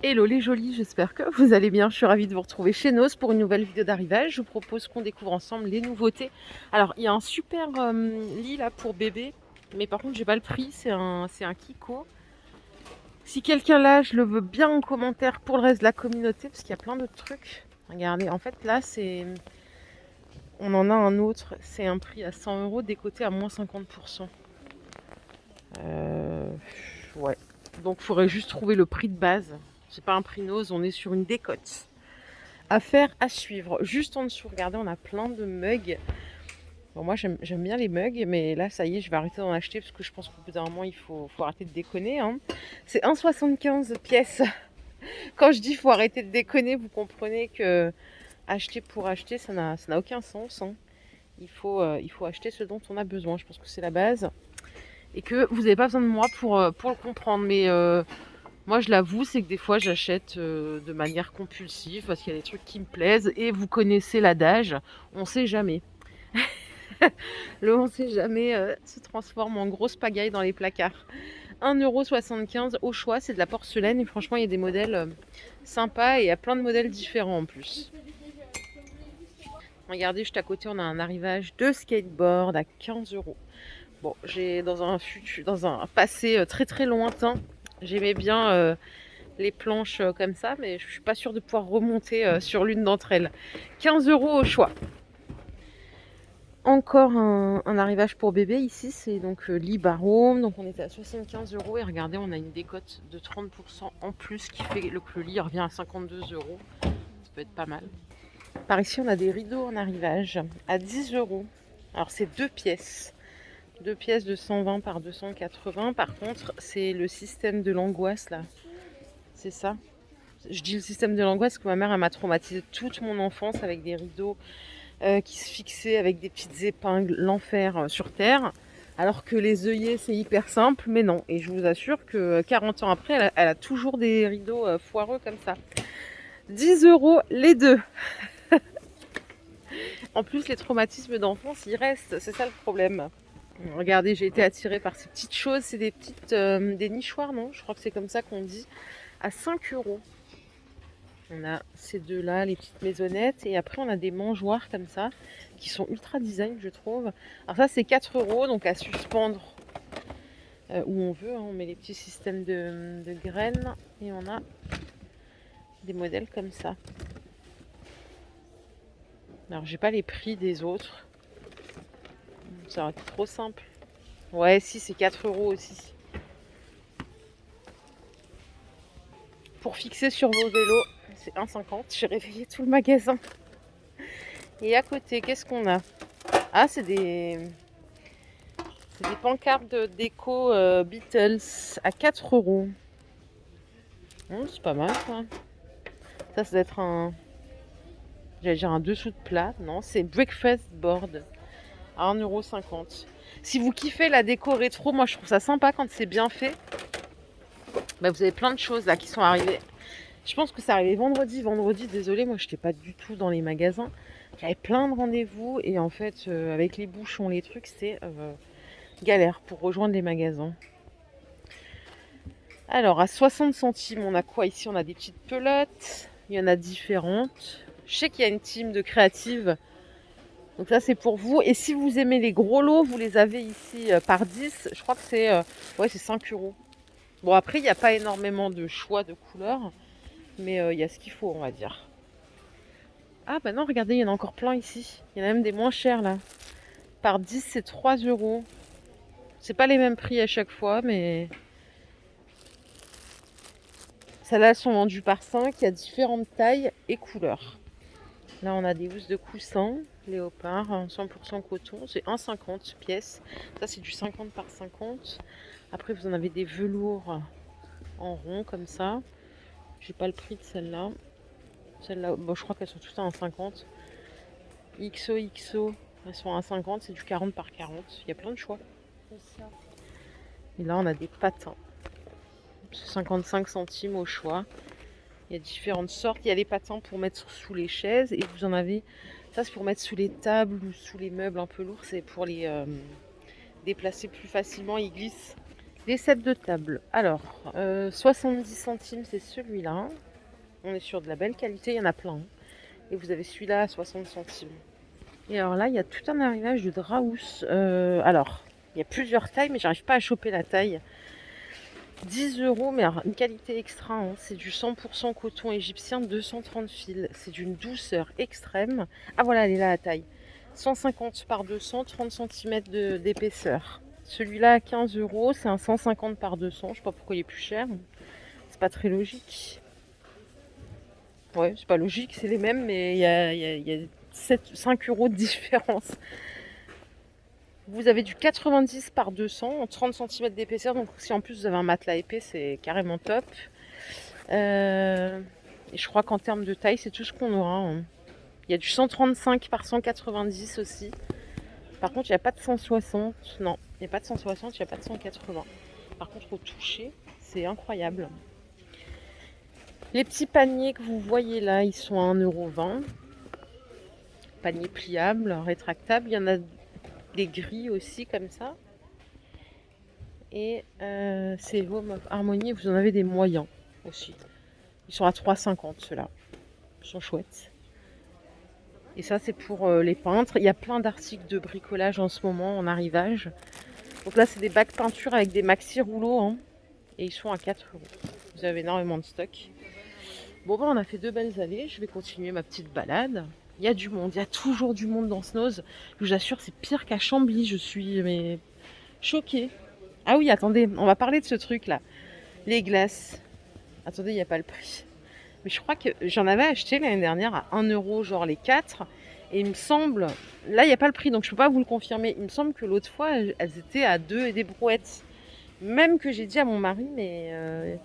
Hello les jolis, j'espère que vous allez bien. Je suis ravie de vous retrouver chez Nos pour une nouvelle vidéo d'arrivage. Je vous propose qu'on découvre ensemble les nouveautés. Alors, il y a un super lit là pour bébé, mais par contre, j'ai pas le prix. C'est un Kiko. Si quelqu'un l'a, je le veux bien en commentaire pour le reste de la communauté parce qu'il y a plein d'autres trucs. Regardez, en fait, là, on en a un autre. C'est un prix à 100 € décoté à moins 50%. Euh, Ouais. Donc, il faudrait juste trouver le prix de base. C'est pas un prix Nose, on est sur une décote. Affaire à suivre. Juste en dessous, regardez, on a plein de mugs. Bon, moi, j'aime bien les mugs, mais là, ça y est, je vais arrêter d'en acheter parce que je pense qu'au bout d'un moment, il faut arrêter de déconner, hein. C'est 1,75 pièces. Quand je dis faut arrêter de déconner, vous comprenez que acheter pour acheter, ça n'a aucun sens, hein. Il faut acheter ce dont on a besoin. Je pense que c'est la base. Et que vous n'avez pas besoin de moi pour le comprendre. Mais moi, je l'avoue, c'est que des fois, j'achète de manière compulsive parce qu'il y a des trucs qui me plaisent. Et vous connaissez l'adage, on sait jamais. Le on sait jamais se transforme en grosse pagaille dans les placards. 1,75 € au choix, c'est de la porcelaine. Et franchement, il y a des modèles sympas et il y a plein de modèles différents en plus. Regardez, juste à côté, on a un arrivage de skateboard à 15 €. Bon, j'ai dans un passé très très lointain, j'aimais bien les planches comme ça, mais je suis pas sûre de pouvoir remonter sur l'une d'entre elles. 15 € au choix. Encore un arrivage pour bébé ici, c'est donc lit Barhome, donc on était à 75 € et regardez, on a une décote de 30% en plus qui fait que le lit revient à 52 €. Ça peut être pas mal. Par ici, on a des rideaux en arrivage à 10 €. Alors c'est 2 pièces. 2 pièces de 120 par 280. Par contre, c'est le système de l'angoisse là. C'est ça. Je dis le système de l'angoisse parce que ma mère elle m'a traumatisé toute mon enfance avec des rideaux qui se fixaient avec des petites épingles, l'enfer sur terre. Alors que les œillets c'est hyper simple, mais non. Et je vous assure que 40 ans après, elle a toujours des rideaux foireux comme ça. 10 € les deux. En plus, les traumatismes d'enfance, ils restent. C'est ça le problème. Regardez, j'ai été attirée par ces petites choses. C'est des petites des nichoirs, non? Je crois que c'est comme ça qu'on dit. À 5 €. On a ces deux-là, les petites maisonnettes. Et après, on a des mangeoires comme ça, qui sont ultra design, je trouve. Alors ça, c'est 4 €, donc à suspendre où on veut, hein. On met les petits systèmes de graines. Et on a des modèles comme ça. Alors, j'ai pas les prix des autres. Ça aurait été trop simple. Ouais, si, c'est 4 € aussi. Pour fixer sur vos vélos, c'est 1,50 €. J'ai réveillé tout le magasin. Et à côté, qu'est-ce qu'on a? Ah, c'est des pancartes de déco Beatles à 4 €. C'est pas mal, ça. Ça doit être j'allais dire un dessous de plat. Non, c'est breakfast board à 1,50 €. Si vous kiffez la déco rétro, moi je trouve ça sympa quand c'est bien fait. Bah, vous avez plein de choses là qui sont arrivées. Je pense que ça arrivait vendredi. Vendredi, désolé, moi je n'étais pas du tout dans les magasins. J'avais plein de rendez-vous et en fait, avec les bouchons, les trucs, c'était galère pour rejoindre les magasins. Alors, à 60 centimes, on a quoi ici? On a des petites pelotes. Il y en a différentes. Je sais qu'il y a une team de créatives. Donc ça, c'est pour vous. Et si vous aimez les gros lots, vous les avez ici par 10. Je crois que c'est 5 €. Bon, après, il n'y a pas énormément de choix de couleurs. Mais il y a ce qu'il faut, on va dire. Ah bah non, regardez, il y en a encore plein ici. Il y en a même des moins chers là. Par 10, c'est 3 €. C'est pas les mêmes prix à chaque fois, mais celles-là sont vendues par 5. Il y a différentes tailles et couleurs. Là, on a des housses de coussin, léopard, en 100% coton. C'est 1,50 pièce. Ça, c'est du 50 par 50. Après, vous en avez des velours en rond comme ça. J'ai pas le prix de celle-là. Celle-là, bon, je crois qu'elles sont toutes à 1,50. XOXO, elles sont à 50, c'est du 40 par 40. Il y a plein de choix. Et là, on a des patins. C'est 55 centimes au choix. Il y a différentes sortes. Il y a les patins pour mettre sous les chaises. Et vous en avez... Ça, c'est pour mettre sous les tables ou sous les meubles un peu lourds. C'est pour les déplacer plus facilement. Ils glissent Des sets de table. Alors, 70 centimes, c'est celui-là. On est sur de la belle qualité, il y en a plein, hein. Et vous avez celui-là à 60 centimes. Et alors là, il y a tout un arrivage de Draous. Alors, il y a plusieurs tailles, mais j'arrive pas à choper la taille. 10 euros, mais alors, une qualité extra, hein. C'est du 100% coton égyptien, 230 fils. C'est d'une douceur extrême. Ah voilà, elle est là la taille. 150 par 200, 30 cm d'épaisseur. Celui-là à 15 euros, c'est un 150 par 200. Je sais pas pourquoi il est plus cher. C'est pas très logique. Ouais, c'est pas logique, c'est les mêmes, mais il y a 5 euros de différence. Vous avez du 90 par 200 en 30 cm d'épaisseur. Donc si en plus vous avez un matelas épais, c'est carrément top. Et je crois qu'en termes de taille, c'est tout ce qu'on aura, hein. Il y a du 135 par 190 aussi. Par contre, il n'y a pas de 160. Non, il n'y a pas de 160, il n'y a pas de 180. Par contre, au toucher, c'est incroyable. Les petits paniers que vous voyez là, ils sont à 1,20 €. Panier pliable, rétractable. Il y en a des gris aussi comme ça. Et c'est Home of Harmony, vous en avez des moyens aussi. Ils sont à 3,50 ceux-là. Ils sont chouettes. Et ça, c'est pour les peintres. Il y a plein d'articles de bricolage en ce moment en arrivage. Donc là, c'est des bacs peinture avec des maxi rouleaux, hein, et ils sont à 4 euros. Vous avez énormément de stock. Bon, ben, on a fait 2 belles allées. Je vais continuer ma petite balade. Il y a du monde. Il y a toujours du monde dans Snows. Je vous assure, c'est pire qu'à Chambly. Je suis choquée. Ah oui, attendez, on va parler de ce truc-là. Les glaces. Attendez, il n'y a pas le prix. Mais je crois que j'en avais acheté l'année dernière à 1 euro, genre les 4. Et il me semble, là il n'y a pas le prix, donc je ne peux pas vous le confirmer. Il me semble que l'autre fois, elles étaient à 2 et des brouettes. Même que j'ai dit à mon mari, mais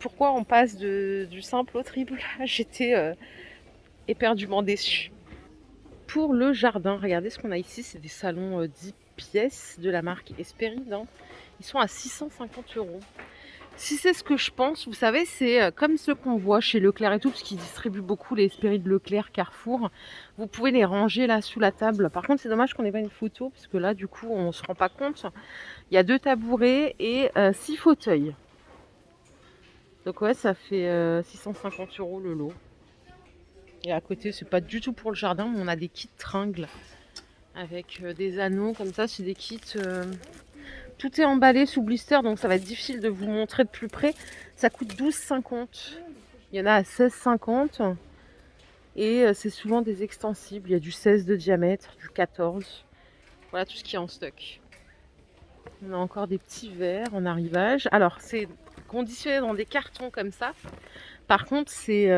pourquoi on passe du simple au triple? J'étais éperdument déçue. Pour le jardin, regardez ce qu'on a ici, c'est des salons 10 pièces de la marque Hespéride, hein. Ils sont à 650 euros. Si c'est ce que je pense, vous savez, c'est comme ceux qu'on voit chez Leclerc et tout, parce qu'ils distribuent beaucoup les Hespérides Leclerc, Carrefour. Vous pouvez les ranger là sous la table. Par contre, c'est dommage qu'on n'ait pas une photo, parce que là, du coup, on ne se rend pas compte. Il y a 2 tabourets et 6 fauteuils. Donc ouais, ça fait 650 euros le lot. Et à côté, c'est pas du tout pour le jardin, mais on a des kits tringles avec des anneaux comme ça. C'est des kits... Tout est emballé sous blister, donc ça va être difficile de vous montrer de plus près. Ça coûte 12,50. Il y en a à 16,50. Et c'est souvent des extensibles. Il y a du 16 de diamètre, du 14. Voilà tout ce qui est en stock. On a encore des petits verres en arrivage. Alors, c'est conditionné dans des cartons comme ça. Par contre, c'est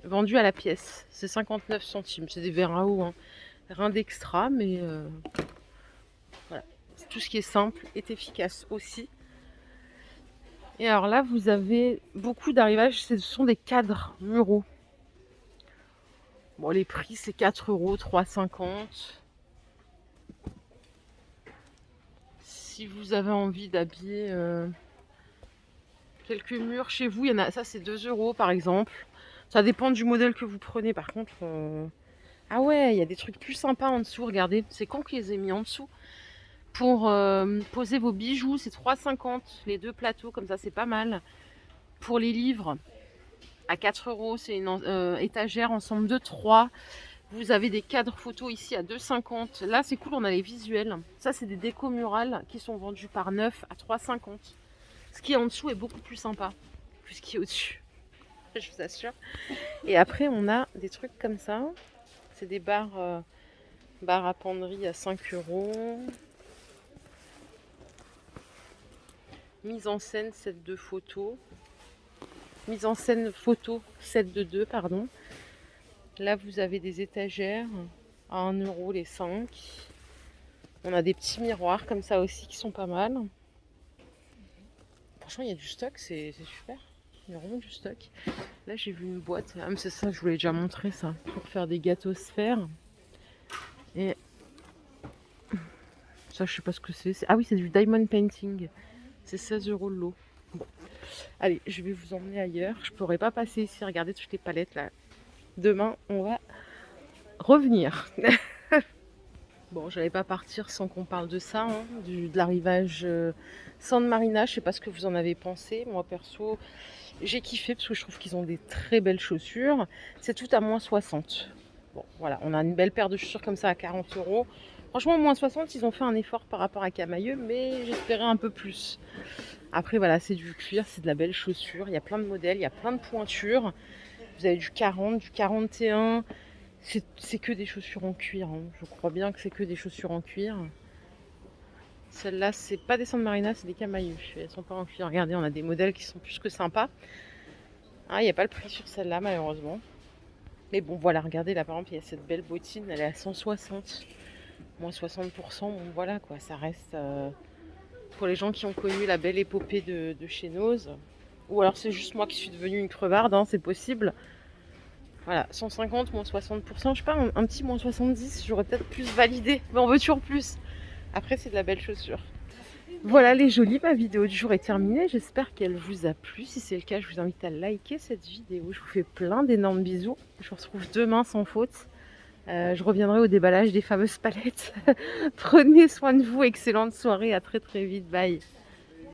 vendu à la pièce. C'est 59 centimes. C'est des verres à eau, hein. Rien d'extra, mais voilà. Tout ce qui est simple est efficace aussi. Et alors là, vous avez beaucoup d'arrivages. Ce sont des cadres muraux. Bon, les prix, c'est 4 euros, 3,50. Si vous avez envie d'habiller quelques murs chez vous, il y en a. Ça, c'est 2 euros par exemple. Ça dépend du modèle que vous prenez. Par contre, ah ouais, il y a des trucs plus sympas en dessous. Regardez, c'est con qu'ils les aient mis en dessous. Pour poser vos bijoux, c'est 3,50 les 2 plateaux, comme ça c'est pas mal. Pour les livres, à 4 euros, c'est une étagère ensemble de 3. Vous avez des cadres photos ici à 2,50. Là c'est cool, on a les visuels. Ça c'est des décos murales qui sont vendus par 9 à 3,50. Ce qui est en dessous est beaucoup plus sympa que ce qui est au-dessus, je vous assure. Et après on a des trucs comme ça. C'est des barres à penderie à 5 euros. Mise en scène, set de photos. Mise en scène photo, set de 2, pardon. Là, vous avez des étagères à 1 euro les 5. On a des petits miroirs comme ça aussi qui sont pas mal. Franchement, il y a du stock, c'est super. Il y a vraiment du stock. Là, j'ai vu une boîte. Ah, mais c'est ça, je vous l'ai déjà montré ça. Pour faire des gâteaux sphères. Et ça, je sais pas ce que c'est. Ah oui, c'est du diamond painting. C'est 16 euros le lot. Bon. Allez, je vais vous emmener ailleurs. Je pourrais pas passer ici, regarder toutes les palettes là. Demain, on va revenir. Bon, j'allais pas partir sans qu'on parle de ça, hein, de l'arrivage San Marina. Je sais pas ce que vous en avez pensé. Moi, perso, j'ai kiffé parce que je trouve qu'ils ont des très belles chaussures. C'est tout à moins 60. Bon, voilà, on a une belle paire de chaussures comme ça à 40 euros. Franchement, moins 60, ils ont fait un effort par rapport à Camailleux, mais j'espérais un peu plus. Après, voilà, c'est du cuir, c'est de la belle chaussure. Il y a plein de modèles, il y a plein de pointures. Vous avez du 40, du 41. C'est que des chaussures en cuir, hein. Je crois bien que c'est que des chaussures en cuir. Celles-là, c'est pas des San Marina, c'est des Camailleux. Elles sont pas en cuir. Regardez, on a des modèles qui sont plus que sympas. Ah, il n'y a pas le prix sur celle-là, malheureusement. Mais bon, voilà, regardez là, par exemple, il y a cette belle bottine, elle est à 160. Moins 60%, bon voilà quoi, ça reste pour les gens qui ont connu la belle épopée de chez Nose. Ou alors c'est juste moi qui suis devenue une crevarde, hein, c'est possible. Voilà, 150, moins 60%, je sais pas, un petit moins 70, j'aurais peut-être plus validé, mais on veut toujours plus. Après, c'est de la belle chaussure. Voilà les jolies, ma vidéo du jour est terminée, j'espère qu'elle vous a plu. Si c'est le cas, je vous invite à liker cette vidéo. Je vous fais plein d'énormes bisous. Je vous retrouve demain sans faute. Je reviendrai au déballage des fameuses palettes. Prenez soin de vous, excellente soirée, à très très vite, bye.